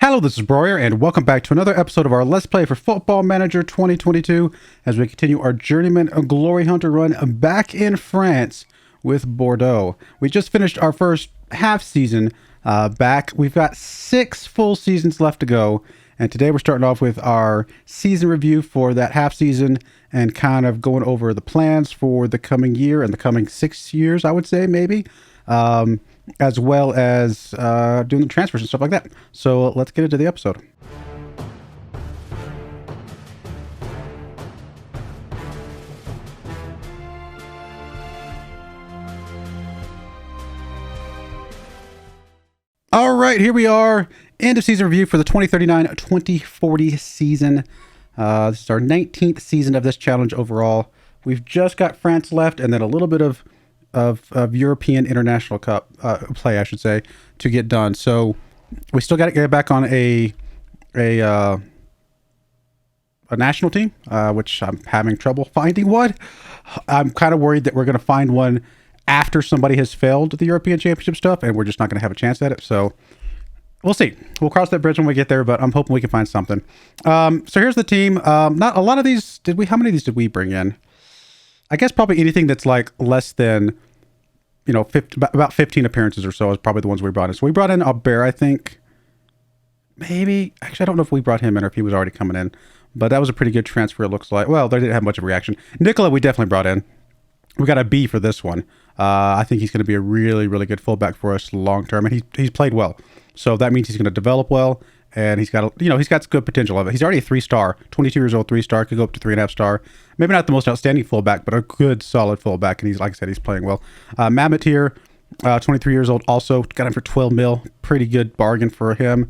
Hello, this is Broyar, and welcome back to another episode of our Let's Play for Football Manager 2022 as we continue our Journeyman Glory Hunter run back in France with Bordeaux. We just finished our first half season back. We've got 6 full seasons left to go, and today we're starting off with our season review for that half season and kind of going over the plans for the coming year and the coming 6 years, I would say, maybe. As well as doing the transfers and stuff like that. So let's get into the episode. All right, here we are. End of season review for the 2039-2040 season. This is our 19th season of this challenge overall. We've just got France left and then a little bit of European International Cup play, I should say, to get done. So we still got to get back on a national team, which I'm having trouble finding one. I'm kind of worried that we're going to find one after somebody has failed the European Championship stuff, and we're just not going to have a chance at it. So we'll see. We'll cross that bridge when we get there, but I'm hoping we can find something. So here's the team. Not a lot of these. How many of these did we bring in? I guess probably anything that's like less than, about 15 appearances or so is probably the ones we brought in. So we brought in Albert, I think. Maybe. Actually, I don't know if we brought him in or if he was already coming in. But that was a pretty good transfer, it looks like. Well, they didn't have much of a reaction. Nicola, we definitely brought in. We got a B for this one. I think he's going to be a really, really good fullback for us long term. And he's played well. So that means he's going to develop well. And he's got, he's got good potential of it. He's already a 3-star, 22 years old, 3-star, could go up to 3.5-star. Maybe not the most outstanding fullback, but a good, solid fullback. And he's, like I said, he's playing well. Mamet here, 23 years old, also got him for 12 mil. Pretty good bargain for him.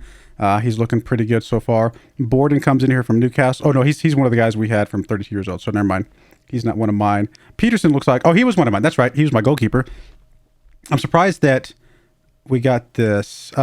He's looking pretty good so far. Borden comes in here from Newcastle. Oh, no, he's one of the guys we had from 32 years old. So never mind. He's not one of mine. Peterson looks like, he was one of mine. That's right. He was my goalkeeper. I'm surprised that we got this.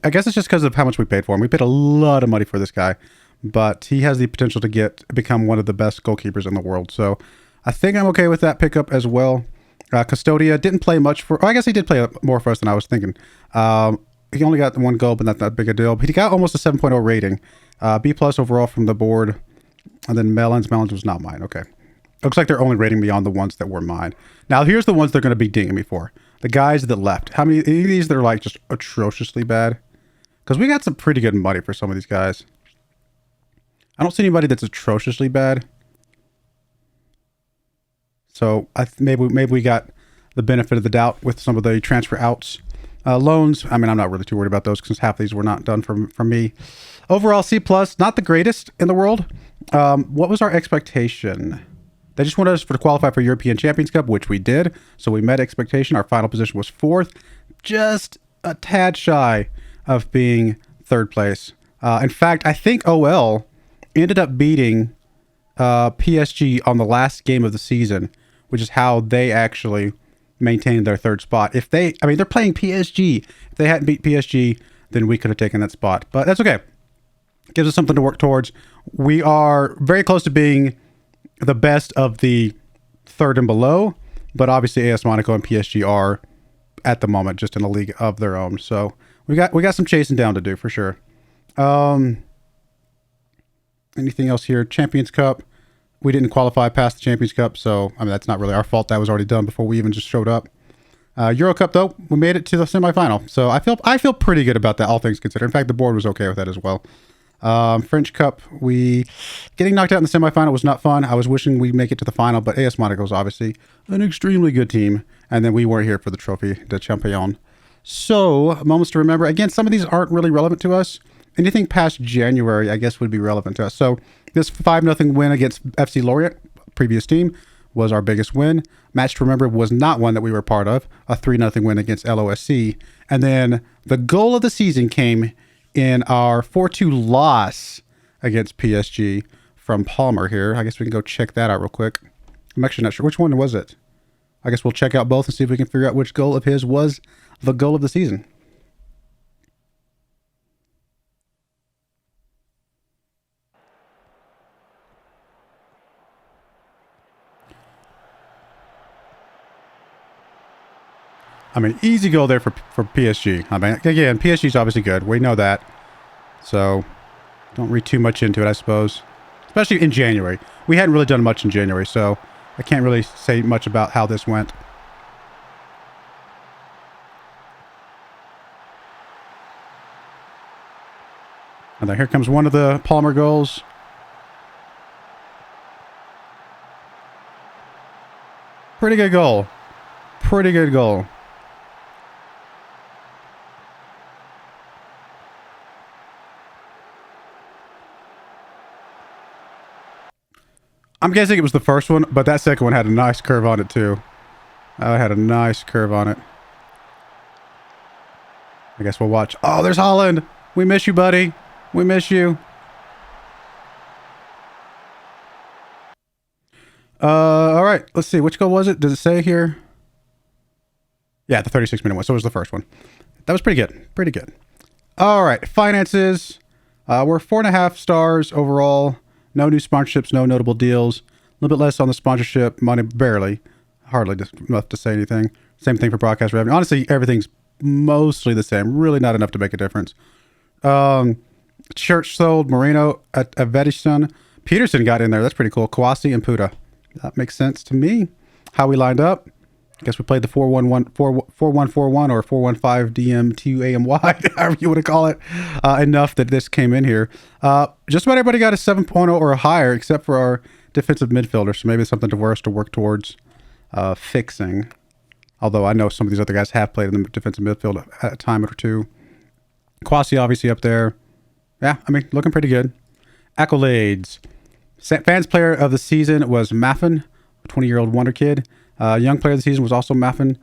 I guess it's just because of how much we paid for him. We paid a lot of money for this guy, but he has the potential to become one of the best goalkeepers in the world. So I think I'm okay with that pickup as well. Custodia didn't play much I guess he did play more for us than I was thinking. He only got 1 goal, but not that big a deal. But he got almost a 7.0 rating. B+ overall from the board. And then Melons was not mine. Okay. Looks like they're only rating me on the ones that were mine. Now, here's the ones they're going to be dinging me for. The guys that left. How many of these that are like just atrociously bad? Because we got some pretty good money for some of these guys. I don't see anybody that's atrociously bad. So maybe we got the benefit of the doubt with some of the transfer outs. Loans, I mean, I'm not really too worried about those because half of these were not done from me. Overall, C+, not the greatest in the world. What was our expectation? They just wanted us to qualify for European Champions Cup, which we did. So we met expectation. Our final position was 4th. Just a tad shy of being 3rd place. In fact, I think OL ended up beating PSG on the last game of the season, which is how they actually maintained their 3rd spot. They're playing PSG. If they hadn't beat PSG, then we could have taken that spot. But that's okay. Gives us something to work towards. We are very close to being the best of the 3rd and below, but obviously AS Monaco and PSG are at the moment just in a league of their own. So we got some chasing down to do for sure. Anything else here? Champions Cup. We didn't qualify past the Champions Cup, so that's not really our fault. That was already done before we even just showed up. Euro Cup though, we made it to the semifinal, so I feel pretty good about that, all things considered. In fact, the board was okay with that as well. French Cup, getting knocked out in the semifinal was not fun. I was wishing we'd make it to the final, but AS Monaco is obviously an extremely good team, and then we weren't here for the trophy de champion. So moments to remember. Again, some of these aren't really relevant to us. Anything past January, I guess, would be relevant to us. So this 5-0 win against FC Lorient, previous team, was our biggest win. Match to remember was not one that we were part of. A 3-0 win against LOSC. And then the goal of the season came in our 4-2 loss against PSG from Palmer here. I guess we can go check that out real quick. I'm actually not sure. Which one was it? I guess we'll check out both and see if we can figure out which goal of his was the goal of the season. I mean, easy goal there for PSG. I mean, again, PSG is obviously good. We know that. So, don't read too much into it, I suppose. Especially in January. We hadn't really done much in January, so I can't really say much about how this went. And then here comes one of the Palmer goals. Pretty good goal. Pretty good goal. I'm guessing it was the first one, but that second one had a nice curve on it too. It had a nice curve on it. I guess we'll watch. Oh, there's Holland. We miss you, buddy. We miss you. All right. Let's see. Which goal was it? Does it say here? Yeah, the 36-minute one. So it was the first one. That was pretty good. Pretty good. All right. Finances. We're 4.5 stars overall. No new sponsorships. No notable deals. A little bit less on the sponsorship money. Barely. Hardly enough to say anything. Same thing for broadcast revenue. Honestly, everything's mostly the same. Really not enough to make a difference. Church sold. Moreno at Vedison. Peterson got in there. That's pretty cool. Kouassi and Puda. That makes sense to me. How we lined up. I guess we played the 4-1-1, 4-1-4-1 or 4-1-5-DM-2-AMY, however you want to call it, enough that this came in here. Just about everybody got a 7.0 or higher, except for our defensive midfielder. So maybe it's something for us to work towards fixing. Although I know some of these other guys have played in the defensive midfield at a time or two. Kouassi obviously up there. Yeah, I mean, looking pretty good. Accolades. Fans player of the season was Maffin, a 20-year-old wonder kid. Young player of the season was also Maffin.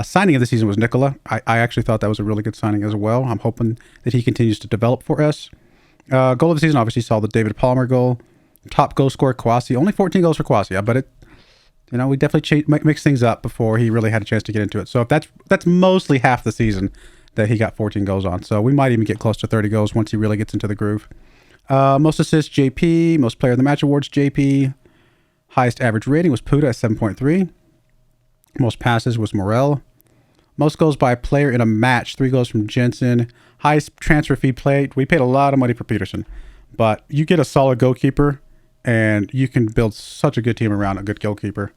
Signing of the season was Nicola. I actually thought that was a really good signing as well. I'm hoping that he continues to develop for us. Goal of the season obviously saw the David Palmer goal. Top goal scorer Kouassi. Only 14 goals for Kouassi, but it, you know, we definitely mixed things up before he really had a chance to get into it. So if that's mostly half the season that he got 14 goals on. So we might even get close to 30 goals once he really gets into the groove. Most assists, JP. Most player of the match awards, JP. Highest average rating was Puda at 7.3. Most passes was Morel. Most goals by a player in a match, 3 goals from Jensen. Highest transfer fee played. We paid a lot of money for Peterson. But you get a solid goalkeeper, and you can build such a good team around a good goalkeeper.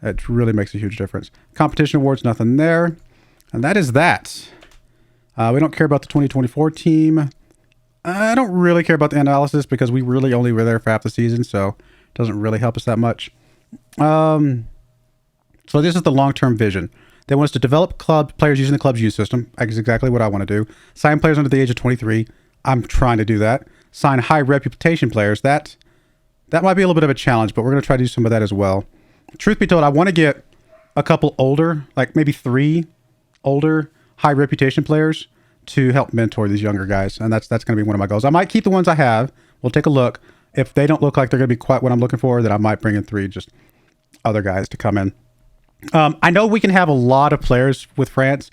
It really makes a huge difference. Competition awards, nothing there. And that is that. We don't care about the 2024 team. I don't really care about the analysis because we really only were there for half the season, so it doesn't really help us that much. So this is the long-term vision. They want us to develop players using the club's youth system. That's exactly what I want to do. Sign players under the age of 23. I'm trying to do that. Sign high reputation players. That might be a little bit of a challenge, but we're going to try to do some of that as well. Truth be told, I want to get a couple older, like maybe 3 older high reputation players to help mentor these younger guys. And that's going to be one of my goals. I might keep the ones I have. We'll take a look. If they don't look like they're going to be quite what I'm looking for, then I might bring in 3 just other guys to come in. I know we can have a lot of players with France,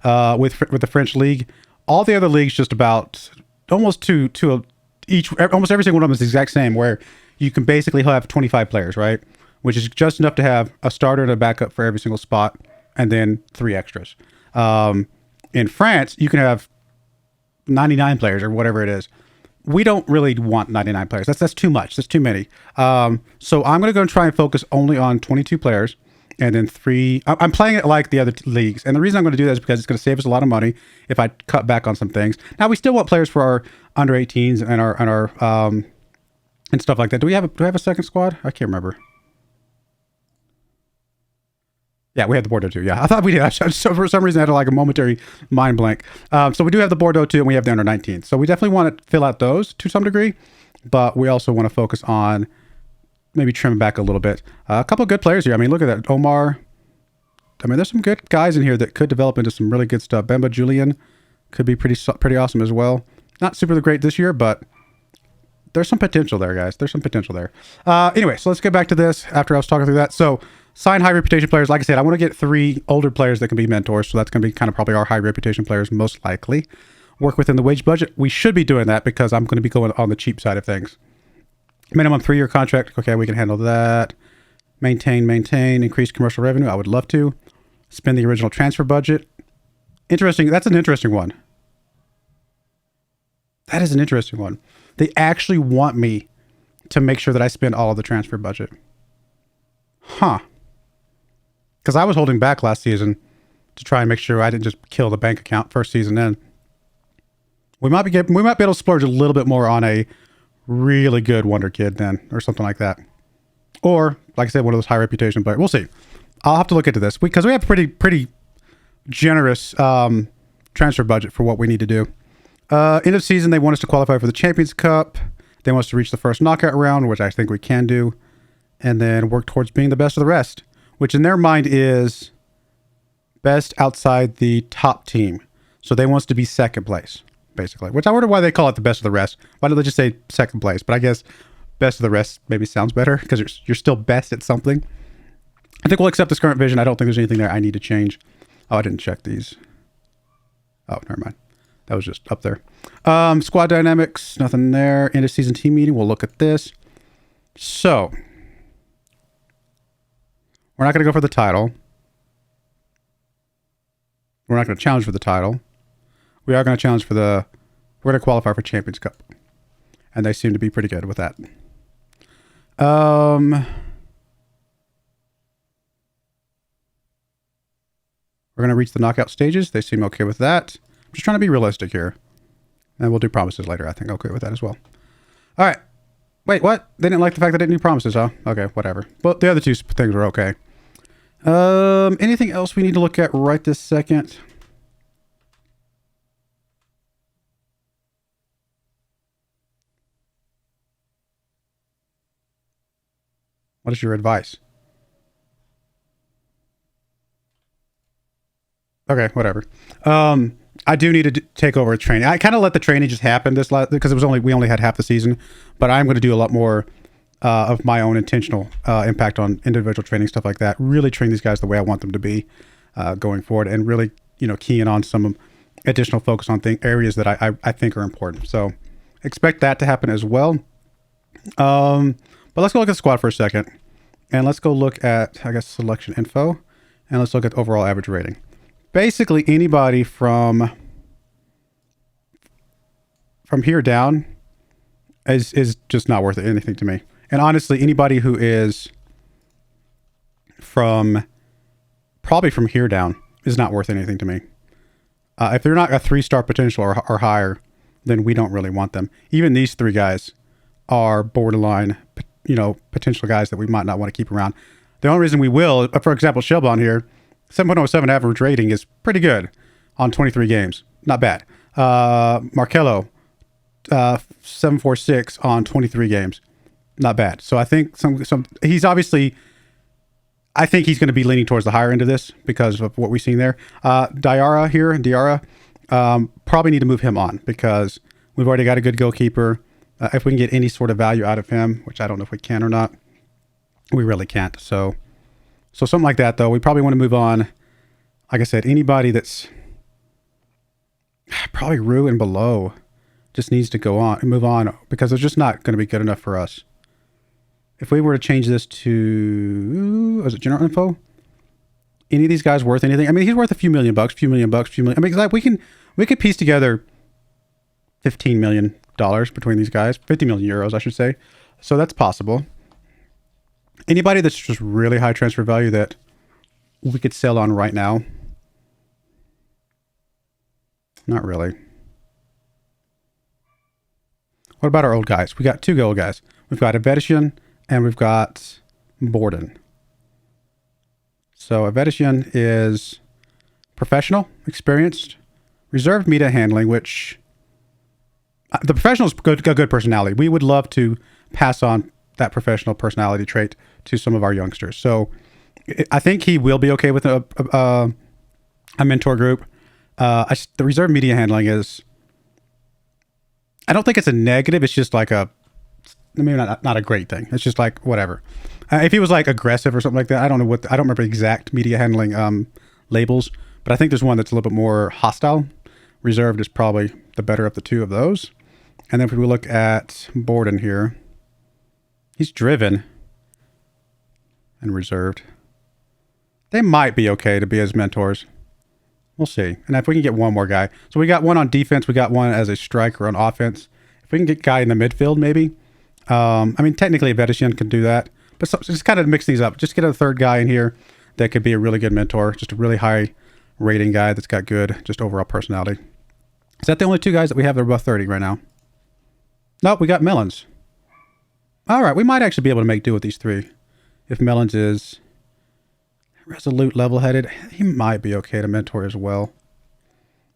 with the French league. All the other leagues just about almost almost every single one of them is the exact same, where you can basically have 25 players, right? Which is just enough to have a starter and a backup for every single spot, and then 3 extras. In France, you can have 99 players or whatever it is. We don't really want 99 players. That's too much. That's too many. So I'm going to go and try and focus only on 22 players. And then 3, I'm playing it like the other leagues. And the reason I'm going to do that is because it's going to save us a lot of money if I cut back on some things. Now, we still want players for our under 18s and our and stuff like that. Do we have a second squad? I can't remember. Yeah, we had the Bordeaux too. Yeah, I thought we did. So for some reason, I had like a momentary mind blank. So we do have the Bordeaux too, and we have the under 19s. So we definitely want to fill out those to some degree, but we also want to focus on maybe trim back a little bit. A couple of good players here. I mean, look at that. Omar. I mean, there's some good guys in here that could develop into some really good stuff. Bemba Julian could be pretty awesome as well. Not super great this year, but there's some potential there, guys. There's some potential there. Anyway, so let's get back to this after I was talking through that. So sign high reputation players. Like I said, I want to get 3 older players that can be mentors. So that's going to be kind of probably our high reputation players, most likely. Work within the wage budget. We should be doing that because I'm going to be going on the cheap side of things. Minimum 3-year contract. Okay, we can handle that. Maintain. Increase commercial revenue. I would love to. Spend the original transfer budget. Interesting. That's an interesting one. That is an interesting one. They actually want me to make sure that I spend all of the transfer budget. Huh. Because I was holding back last season to try and make sure I didn't just kill the bank account first season in. We might be able to splurge a little bit more on a really good Wonder Kid then, or something like that. Or, like I said, one of those high reputation players. We'll see. I'll have to look into this because we have pretty generous transfer budget for what we need to do. End of season, they want us to qualify for the Champions Cup. They want us to reach the first knockout round, which I think we can do, and then work towards being the best of the rest, which in their mind is best outside the top team. So they want us to be second place, basically, which I wonder why they call it the best of the rest. Why don't they just say second place? But I guess best of the rest maybe sounds better because you're still best at something. I think we'll accept this current vision. I don't think there's anything there I need to change. Oh, I didn't check these. Oh, never mind. That was just up there. Squad dynamics, nothing there. End of season team meeting. We'll look at this. So we're not going to go for the title. We're not going to challenge for the title. We are going to challenge for we're going to qualify for Champions Cup. And they seem to be pretty good with that. We're going to reach the knockout stages. They seem okay with that. I'm just trying to be realistic here. And we'll do promises later. I think okay with that as well. All right. Wait, what? They didn't like the fact that I didn't do promises, huh? Okay, whatever. Well, the other two things were okay. Anything else we need to look at right this second? What is your advice? Okay, whatever. I do need to take over training. I kind of let the training just happen because we only had half the season, but I'm going to do a lot more of my own intentional impact on individual training, stuff like that. Really train these guys the way I want them to be going forward, and really, keying on some additional focus on areas that I think are important. So expect that to happen as well. But let's go look at the squad for a second, and let's go look at, I guess, selection info, and let's look at overall average rating. Basically, anybody from here down is just not worth anything to me. And honestly, anybody who is probably from here down is not worth anything to me. If they're not a 3-star potential or higher, then we don't really want them. Even these 3 guys are borderline, potential guys that we might not want to keep around. The only reason we will, for example, Shelbon here, 7.07 average rating is pretty good on 23 games. Not bad. Markello, 7.46 on 23 games. Not bad. So I think he's obviously, I think he's going to be leaning towards the higher end of this because of what we've seen there. Diarra, probably need to move him on because we've already got a good goalkeeper. If we can get any sort of value out of him, which I don't know if we can or not, we really can't. So something like that, though. We probably want to move on. Like I said, anybody that's probably Rue and below just needs to go on and move on because it's just not going to be good enough for us. If we were to change this to, was it general info? Any of these guys worth anything? I mean, he's worth a few million bucks. I mean, like we could piece together $15 million between these guys, 50 million euros, I should say. So that's possible. Anybody that's just really high transfer value that we could sell on right now? Not really. What about our old guys? We got 2 old guys. We've got Avedisian and we've got Borden. So Avedisian is professional, experienced, reserved media handling, which the professional is a good personality. We would love to pass on that professional personality trait to some of our youngsters. So I think he will be okay with a mentor group. The reserve media handling is, I don't think it's a negative. It's just like maybe not a great thing. It's just like whatever. If he was like aggressive or something like that, I don't remember the exact media handling labels, but I think there's one that's a little bit more hostile. Reserved is probably the better of the 2 of those. And then if we look at Borden here, he's driven and reserved. They might be okay to be as mentors. We'll see. And if we can get one more guy. So we got one on defense. We got one as a striker on offense. If we can get a guy in the midfield, maybe. I mean, technically, Vedesian can do that. But so just kind of mix these up. Just get a third guy in here that could be a really good mentor. Just a really high rating guy that's got good just overall personality. Is that the only two guys that we have that are above 30 right now? Nope, we got Melons. All right, we might actually be able to make do with these three. If Melons is resolute, level-headed, he might be okay to mentor as well.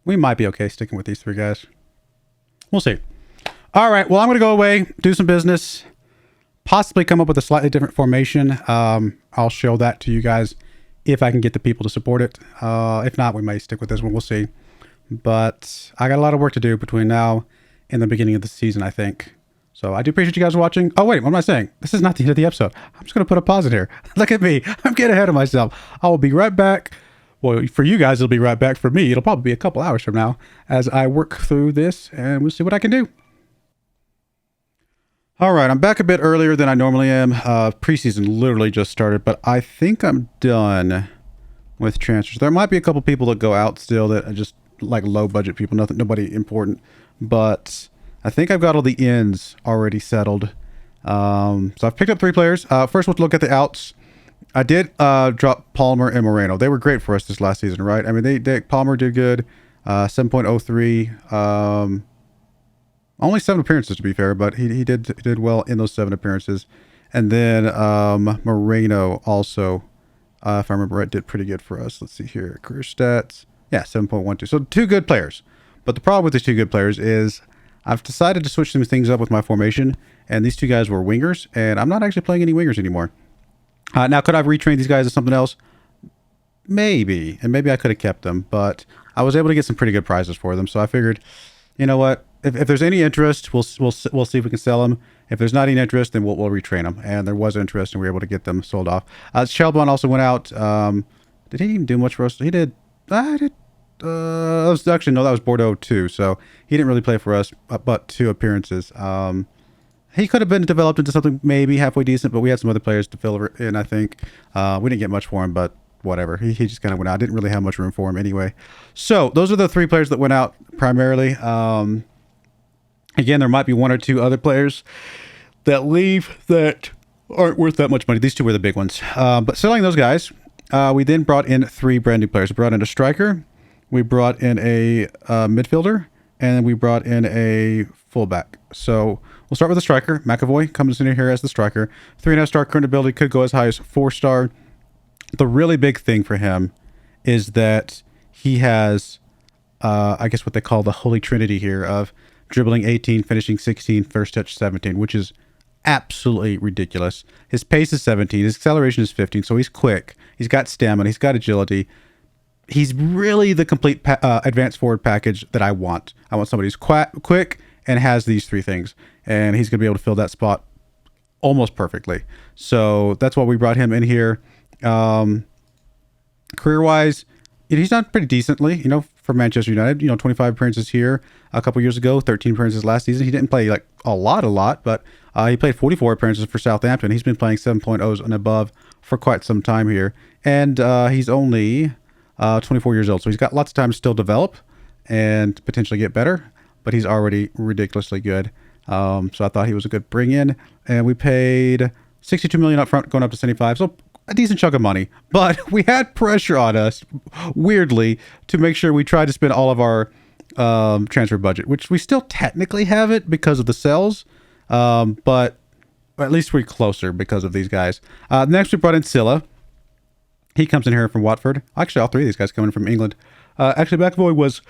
We might be okay sticking with these three guys. We'll see. All right, well, I'm going to go away, do some business, possibly come up with a slightly different formation. I'll show that to you guys if I can get the people to support it. If not, we may stick with this one. We'll see. But I got a lot of work to do between now and the beginning of the season, I think. So I do appreciate you guys watching. Oh, wait, what am I saying? This is not the end of the episode. I'm just going to put a pause in here. Look at me. I'm getting ahead of myself. I will be right back. Well, for you guys, it'll be right back. For me, it'll probably be a couple hours from now as I work through this, and we'll see what I can do. All right, I'm back a bit earlier than I normally am. Preseason literally just started, but I think I'm done with transfers. There might be a couple people that go out still that are just like low budget people, nobody important, but I think I've got all the ins already settled. So I've picked up 3 players. First, we'll look at the outs. I did drop Palmer and Moreno. They were great for us this last season, right? I mean, Palmer did good, 7.03. Only 7 appearances, to be fair, but he did well in those 7 appearances. And then Moreno also, if I remember right, did pretty good for us. Let's see here. Career stats. Yeah, 7.12. So 2 good players. But the problem with these 2 good players is I've decided to switch some things up with my formation. And these 2 guys were wingers. And I'm not actually playing any wingers anymore. Now, could I have retrained these guys as something else? Maybe. And maybe I could have kept them. But I was able to get some pretty good prizes for them. So I figured, you know what? If there's any interest, we'll see if we can sell them. If there's not any interest, then we'll retrain them. And there was interest, and we were able to get them sold off. Shelbon also went out. Did he even do much for us? He did. That was Bordeaux too. So he didn't really play for us, but 2 appearances. He could have been developed into something maybe halfway decent, but we had some other players to fill in, I think. We didn't get much for him, but whatever. He just kind of went out. Didn't really have much room for him anyway. So those are the 3 players that went out primarily. Again, there might be 1 or 2 other players that leave that aren't worth that much money. These 2 were the big ones. But selling those guys, we then brought in 3 brand new players. We brought in a striker, we brought in a midfielder, and then we brought in a fullback. So we'll start with the striker. McAvoy comes in here as the striker. 3.5-star current ability, could go as high as 4-star. The really big thing for him is that he has, I guess what they call the holy trinity here of dribbling 18, finishing 16, first touch 17, which is absolutely ridiculous. His pace is 17, his acceleration is 15, so he's quick. He's got stamina, he's got agility. He's really the complete advanced forward package that I want. I want somebody who's quick and has these 3 things, and he's going to be able to fill that spot almost perfectly. So that's why we brought him in here. Career-wise, he's done pretty decently, for Manchester United. 25 appearances here a couple years ago, 13 appearances last season. He didn't play like a lot, but he played 44 appearances for Southampton. He's been playing 7.0s and above for quite some time here. And he's only 24 years old, so he's got lots of time to still develop and potentially get better, but he's already ridiculously good. So I thought he was a good bring in, and we paid 62 million up front, going up to 75. So a decent chunk of money, but we had pressure on us, weirdly, to make sure we tried to spend all of our transfer budget, which we still technically have it because of the sales, but at least we're closer because of these guys. Next, we brought in Silla. He comes in here from Watford. Actually, all 3 of these guys coming from England. Actually, McAvoy was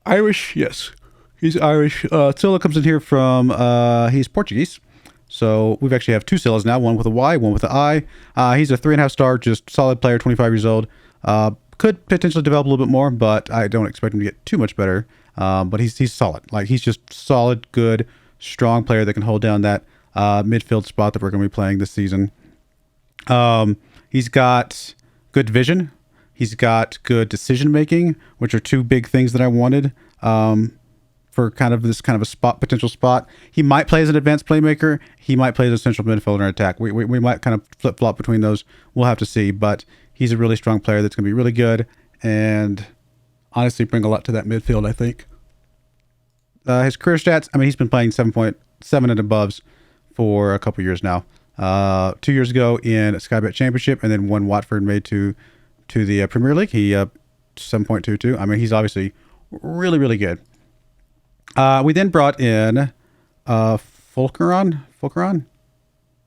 Irish. Yes, he's Irish. Silla comes in here from, he's Portuguese. So we've actually have 2 Sillas now, one with a Y, one with an I. He's a 3.5-star, just solid player, 25 years old. Could potentially develop a little bit more, but I don't expect him to get too much better. But he's solid. Like, he's just solid, good, strong player that can hold down that midfield spot that we're going to be playing this season. He's got good vision. He's got good decision making, which are 2 big things that I wanted. For kind of this kind of a potential spot. He might play as an advanced playmaker. He might play as a central midfielder in attack. We might kind of flip-flop between those. We'll have to see, but he's a really strong player that's going to be really good. And honestly bring a lot to that midfield, I think. His career stats, I mean, he's been playing 7.7 and aboves for a couple years now. 2 years ago in Sky Bet Championship, and then when Watford made to the Premier League, he 7.22. I mean, he's obviously really, really good. We then brought in Fulkeron,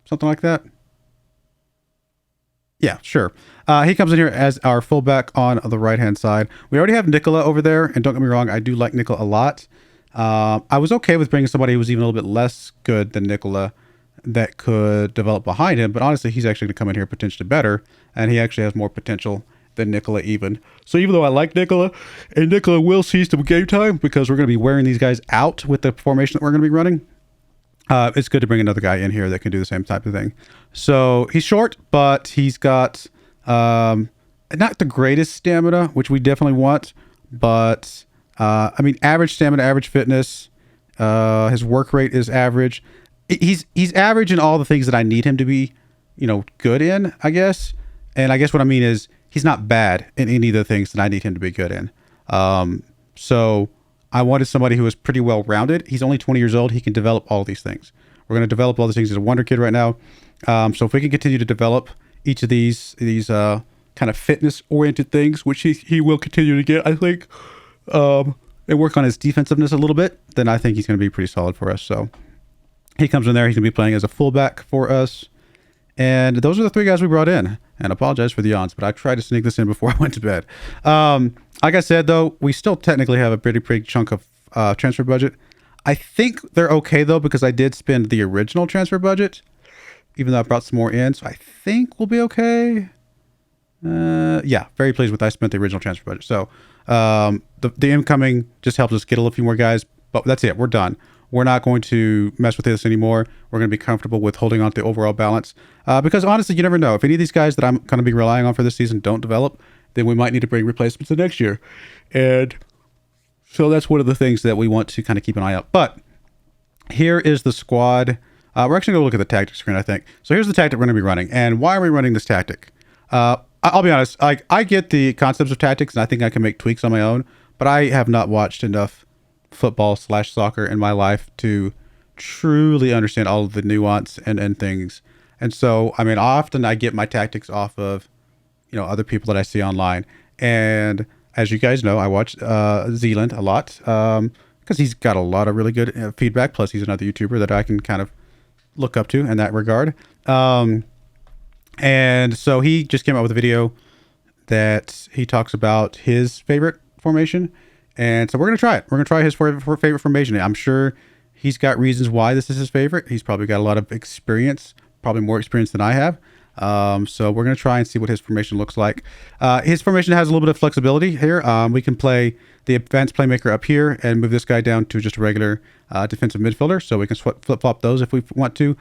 something like that. Yeah, sure. He comes in here as our fullback on the right-hand side. We already have Nicola over there, and don't get me wrong, I do like Nicola a lot. I was okay with bringing somebody who was even a little bit less good than Nicola that could develop behind him, but honestly, he's actually going to come in here potentially better, and he actually has more potential than Nicola even. So even though I like Nicola, and Nicola will see some game time because we're going to be wearing these guys out with the formation that we're going to be running, it's good to bring another guy in here that can do the same type of thing. So he's short, but he's got not the greatest stamina, which we definitely want, but I mean, average stamina, average fitness. His work rate is average. He's average in all the things that I need him to be, good in, I guess. And I guess what I mean is he's not bad in any of the things that I need him to be good in. So I wanted somebody who was pretty well rounded. He's only 20 years old. He can develop all these things. We're going to develop all these things. He's a wonder kid right now. So if we can continue to develop each of these kind of fitness oriented things, which he will continue to get, I think, and work on his defensiveness a little bit, then I think he's going to be pretty solid for us. So he comes in there. He's going to be playing as a fullback for us. And those are the three guys we brought in. And I apologize for the yawns, but I tried to sneak this in before I went to bed. Like I said, though, we still technically have a pretty big chunk of transfer budget. I think they're okay, though, because I did spend the original transfer budget, even though I brought some more in. So I think we'll be okay. Yeah, very pleased with I spent the original transfer budget. So the incoming just helps us get a few more guys. But that's it. We're done. We're not going to mess with this anymore. We're going to be comfortable with holding on to the overall balance. Because honestly, you never know. If any of these guys that I'm going to be relying on for this season don't develop, then we might need to bring replacements the next year. And so that's one of the things that we want to kind of keep an eye out. But here is the squad. We're actually going to look at the tactics screen, I think. So here's the tactic we're going to be running. And why are we running this tactic? I'll be honest. I get the concepts of tactics, and I think I can make tweaks on my own. But I have not watched enough football/soccer in my life to truly understand all of the nuance and things. And so, I mean, often I get my tactics off of, other people that I see online. And as you guys know, I watch Zealand a lot because he's got a lot of really good feedback. Plus, he's another YouTuber that I can kind of look up to in that regard. And so he just came out with a video that he talks about his favorite formation. And so we're going to try it. We're going to try his favorite formation. I'm sure he's got reasons why this is his favorite. He's probably got a lot of experience, probably more experience than I have. So we're going to try and see what his formation looks like. His formation has a little bit of flexibility here. We can play the advanced playmaker up here and move this guy down to just a regular defensive midfielder. So we can flip-flop those if we want to.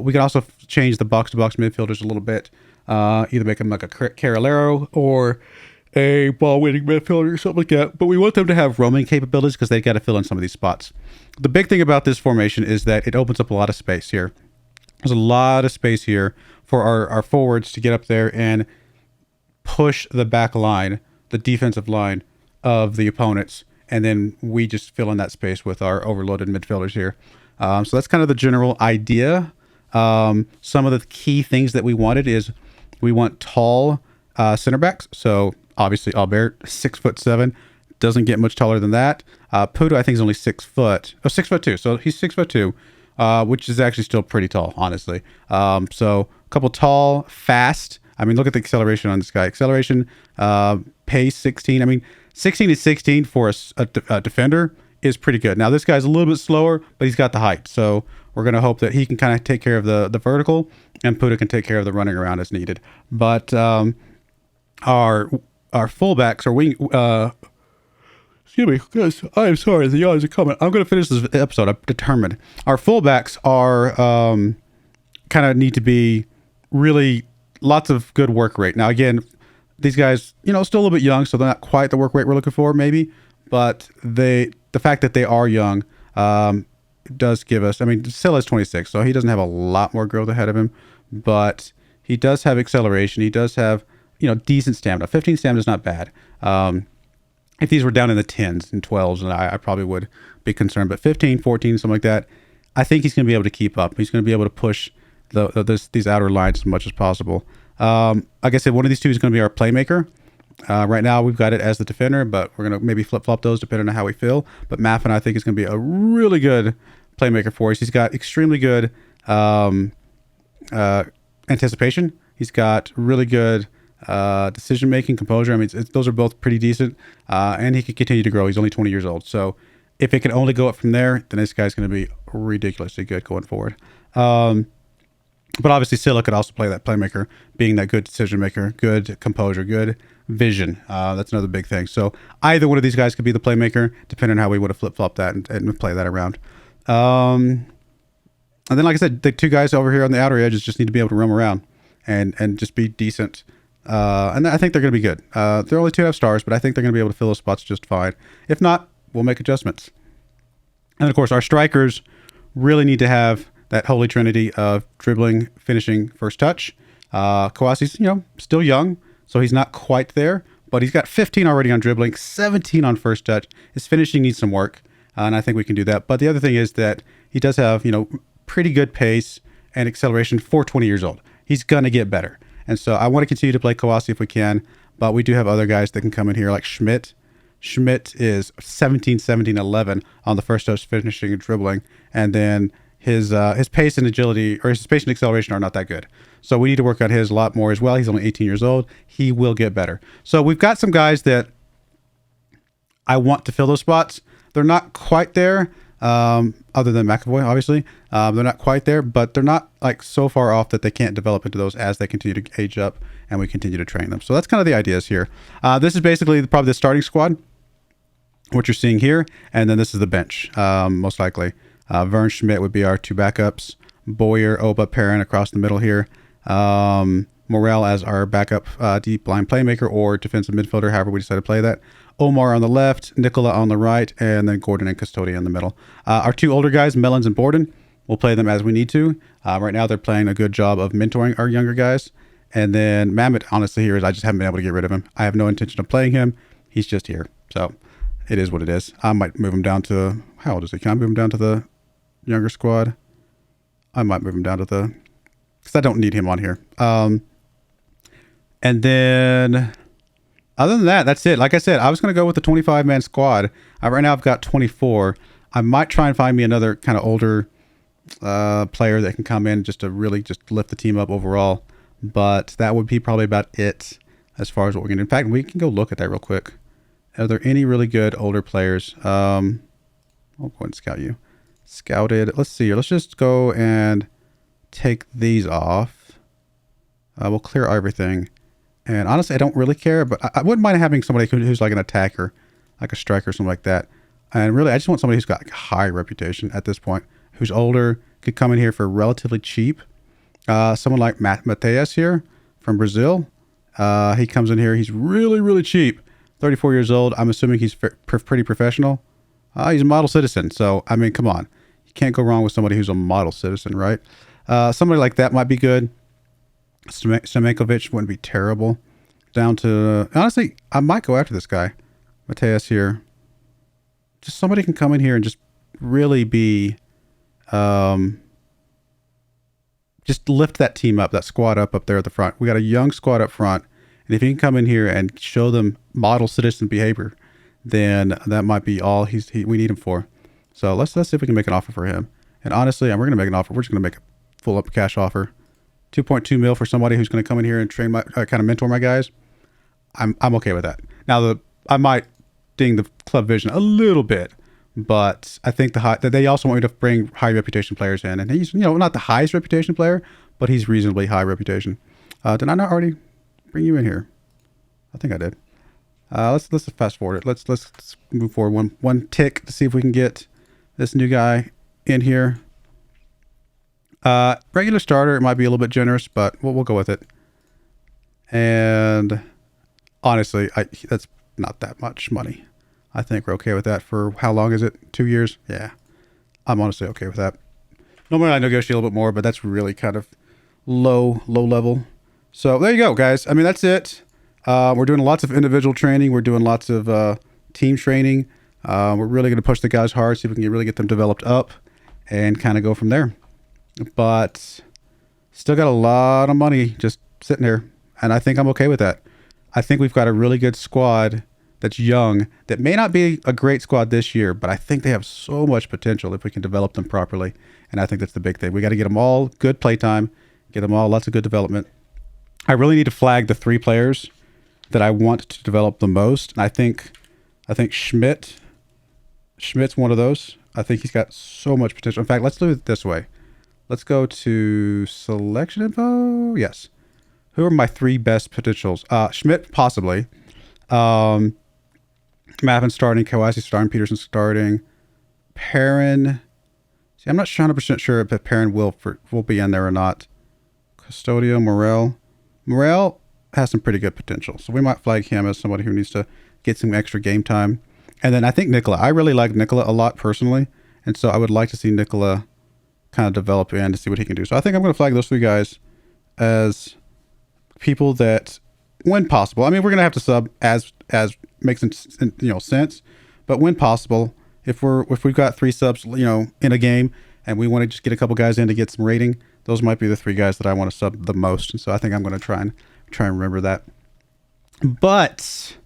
We can also change the box-to-box midfielders a little bit. Either make him like a Carolero or a ball-winning midfielder or something like that. But we want them to have roaming capabilities because they've got to fill in some of these spots. The big thing about this formation is that it opens up a lot of space here. There's a lot of space here for our forwards to get up there and push the back line, the defensive line of the opponents. And then we just fill in that space with our overloaded midfielders here. So that's kind of the general idea. Some of the key things that we wanted is we want tall center backs. So obviously Albert, 6'7", doesn't get much taller than that. Pudo, I think, is only 6 foot. Oh, 6'2". So he's 6'2", which is actually still pretty tall, honestly. So a couple tall, fast. I mean, look at the acceleration on this guy. Acceleration, pace 16. I mean, 16 to 16 for a defender is pretty good. Now, this guy's a little bit slower, but he's got the height. So we're going to hope that he can kind of take care of the vertical, and Puda can take care of the running around as needed. But our fullbacks, or wing, excuse me, guys, I am sorry, the yawns are coming. I'm going to finish this episode. I'm determined. Our fullbacks are kind of need to be really lots of good work rate. Now, again, these guys, still a little bit young, so they're not quite the work rate we're looking for, maybe. But the fact that they are young does give us, I mean, Silla is 26, so he doesn't have a lot more growth ahead of him. But he does have acceleration. He does have, decent stamina. 15 stamina is not bad. If these were down in the 10s and 12s, and I probably would be concerned. But 15, 14, something like that, I think he's going to be able to keep up. He's going to be able to push these outer lines as much as possible. Like I said, one of these two is going to be our playmaker. Right now, we've got it as the defender, but we're going to maybe flip-flop those depending on how we feel. But Maffin, I think, is going to be a really good playmaker for us. He's got extremely good anticipation. He's got really good decision-making, composure. I mean, those are both pretty decent. And he can continue to grow. He's only 20 years old. So if it can only go up from there, then this guy's going to be ridiculously good going forward. But obviously, Scylla could also play that playmaker, being that good decision-maker, good composure, good vision. That's another big thing. So either one of these guys could be the playmaker, depending on how we would have flip-flopped that and play that around. And then, like I said, the two guys over here on the outer edges just need to be able to roam around and just be decent. And I think they're going to be good. They're only 2 F-stars, but I think they're going to be able to fill those spots just fine. If not, we'll make adjustments. And of course, our strikers really need to have that holy trinity of dribbling, finishing, first touch. Kawasi's, still young, so he's not quite there, but he's got 15 already on dribbling, 17 on first touch. His finishing needs some work, and I think we can do that. But the other thing is that he does have, pretty good pace and acceleration for 20 years old. He's going to get better. And so I want to continue to play Kawasi if we can, but we do have other guys that can come in here like Schmidt. Schmidt is 17, 17, 11 on the first touch, finishing and dribbling, and then his pace and agility, or his pace and acceleration, are not that good. So we need to work on his a lot more as well. He's only 18 years old. He will get better. So we've got some guys that I want to fill those spots. They're not quite there, other than McAvoy, obviously. They're not quite there, but they're not like so far off that they can't develop into those as they continue to age up and we continue to train them. So that's kind of the ideas here. This is basically probably the starting squad, what you're seeing here, and then this is the bench, most likely. Vern Schmidt would be our 2 backups. Broyar, Oba, Perrin across the middle here. Morel as our backup deep line playmaker or defensive midfielder, however we decide to play that. Omar on the left, Nicola on the right, and then Gordon and Custodia in the middle. Our 2 older guys, Mellons and Borden, we'll play them as we need to. Right now they're playing a good job of mentoring our younger guys. And then Mamet, honestly, here is I just haven't been able to get rid of him. I have no intention of playing him. He's just here. So it is what it is. I might move him down to, how old is he? Can I move him down to the younger squad? I might move him down to the, because I don't need him on here. And then other than that, that's it. Like I said, I was going to go with the 25-man squad. Right now I've got 24. I might try and find me another kind of older player that can come in just to really just lift the team up overall. But that would be probably about it as far as what we're going to do. In fact, we can go look at that real quick. Are there any really good older players? I'll go ahead and scout you. Scouted. Let's see here. Let's just go and take these off. We'll clear everything. And honestly, I don't really care, but I wouldn't mind having somebody who's like an attacker, like a striker or something like that. And really, I just want somebody who's got like a high reputation at this point, who's older, could come in here for relatively cheap. Someone like Mateus here from Brazil. He comes in here. He's really, really cheap. 34 years old. I'm assuming he's pretty professional. He's a model citizen. So, I mean, come on. You can't go wrong with somebody who's a model citizen, right? Somebody like that might be good. Stamenkovic wouldn't be terrible. Down to, honestly, I might go after this guy. Mateus here. Just somebody can come in here and just really be, just lift that team up, that squad up there at the front. We got a young squad up front. And if he can come in here and show them model citizen behavior, then that might be all we need him for. So let's see if we can make an offer for him. And honestly, we're going to make an offer. We're just going to make a full up cash offer. 2.2 mil for somebody who's going to come in here and train kind of mentor my guys. I'm okay with that. Now I might ding the club vision a little bit, but I think that they also want me to bring high reputation players in, and he's not the highest reputation player, but he's reasonably high reputation. Did I not already bring you in here? I think I did. Let's fast forward it. Let's move forward one tick to see if we can get this new guy in here. Regular starter, it might be a little bit generous, but we'll go with it. And honestly, that's not that much money. I think we're okay with that for how long is it? 2 years? Yeah, I'm honestly okay with that. Normally I negotiate a little bit more, but that's really kind of low level. So there you go, guys. I mean, that's it. We're doing lots of individual training. We're doing lots of team training. We're really going to push the guys hard, see if we can really get them developed up and kind of go from there. But still got a lot of money just sitting there, and I think I'm okay with that. I think we've got a really good squad that's young, that may not be a great squad this year, but I think they have so much potential if we can develop them properly. And I think that's the big thing. We got to get them all good playtime, get them all lots of good development. I really need to flag the 3 players that I want to develop the most. And I think Schmidt's one of those. I think he's got so much potential. In fact, let's do it this way. Let's go to selection info. Yes. Who are my 3 best potentials? Schmidt, possibly. Mappin starting, Kawasi starting, Peterson starting, Perrin. See, I'm not 100% sure if Perrin will be in there or not. Custodio, Morel. Morel has some pretty good potential, so we might flag him as somebody who needs to get some extra game time. And then I think Nicola. I really like Nicola a lot personally, and so I would like to see Nicola kind of develop in to see what he can do. So I think I'm going to flag those 3 guys as people that, when possible, I mean, we're going to have to sub as makes sense, but when possible, if we've got 3 subs, in a game, and we want to just get a couple guys in to get some rating, those might be the 3 guys that I want to sub the most. And so I think I'm going to try and remember that. But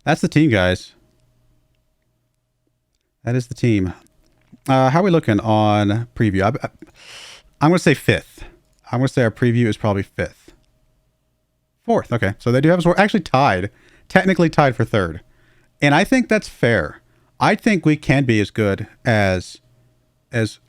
that's the team, guys. That is the team. How are we looking on preview? I'm going to say 5th. I'm going to say our preview is probably 5th. 4th. Okay. So they do have us. We're actually technically tied for 3rd. And I think that's fair. I think we can be as good as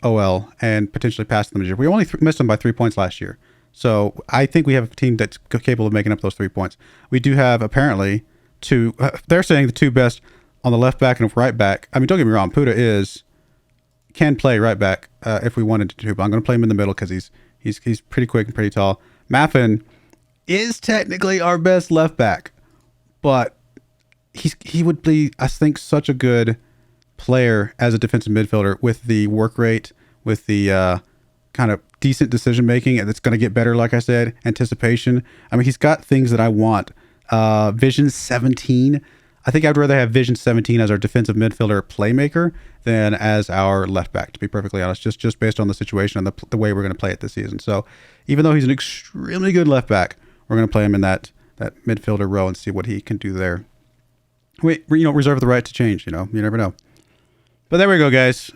OL and potentially pass them this year. We only missed them by 3 points last year. So I think we have a team that's capable of making up those 3 points. We do have apparently 2, they're saying the 2 best on the left back and right back. I mean, don't get me wrong. Puda can play right back if we wanted to, but I'm going to play him in the middle because he's pretty quick and pretty tall. Maffin is technically our best left back, but he would be, I think, such a good player as a defensive midfielder with the work rate, with the kind of decent decision making, and it's going to get better. Like I said, anticipation. I mean, he's got things that I want. Vision 17. I think I'd rather have Vision 17 as our defensive midfielder playmaker than as our left back, to be perfectly honest, just based on the situation and the way we're going to play it this season. So even though he's an extremely good left back, we're going to play him in that midfielder role and see what he can do there. Reserve the right to change, you never know. But there we go, guys.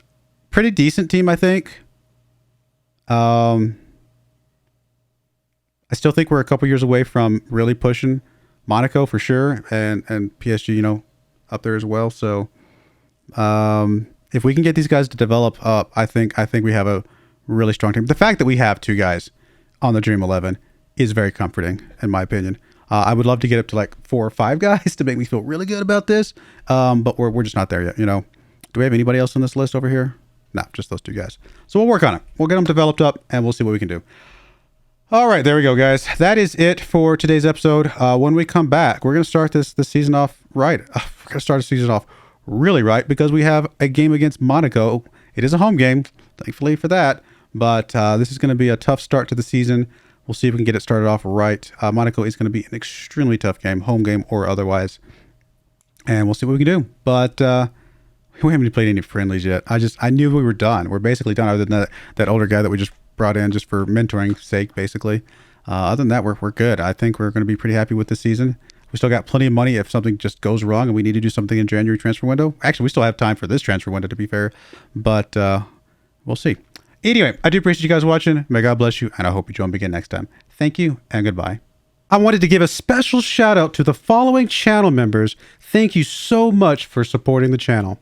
Pretty decent team, I think. I still think we're a couple years away from really pushing Monaco for sure, and PSG, up there as well. So if we can get these guys to develop up, I think we have a really strong team. The fact that we have 2 guys on the Dream 11 is very comforting, in my opinion. I would love to get up to like 4 or 5 guys to make me feel really good about this, but we're just not there yet. Do we have anybody else on this list over here? No, just those 2 guys. So we'll work on it. We'll get them developed up, and we'll see what we can do. All right, there we go, guys. That is it for today's episode. When we come back, we're going to start this season off right. We're going to start the season off really right because we have a game against Monaco. It is a home game, thankfully for that. But this is going to be a tough start to the season. We'll see if we can get it started off right. Monaco is going to be an extremely tough game, home game or otherwise. And we'll see what we can do. But we haven't played any friendlies yet. I knew we were done. We're basically done, other than that older guy that we just brought in just for mentoring sake, basically. Other than that, we're good. I think we're going to be pretty happy with this season. We still got plenty of money if something just goes wrong and we need to do something in January transfer window. Actually, we still have time for this transfer window, to be fair. But we'll see. Anyway, I do appreciate you guys watching. May God bless you, and I hope you join me again next time. Thank you, and goodbye. I wanted to give a special shout out to the following channel members. Thank you so much for supporting the channel.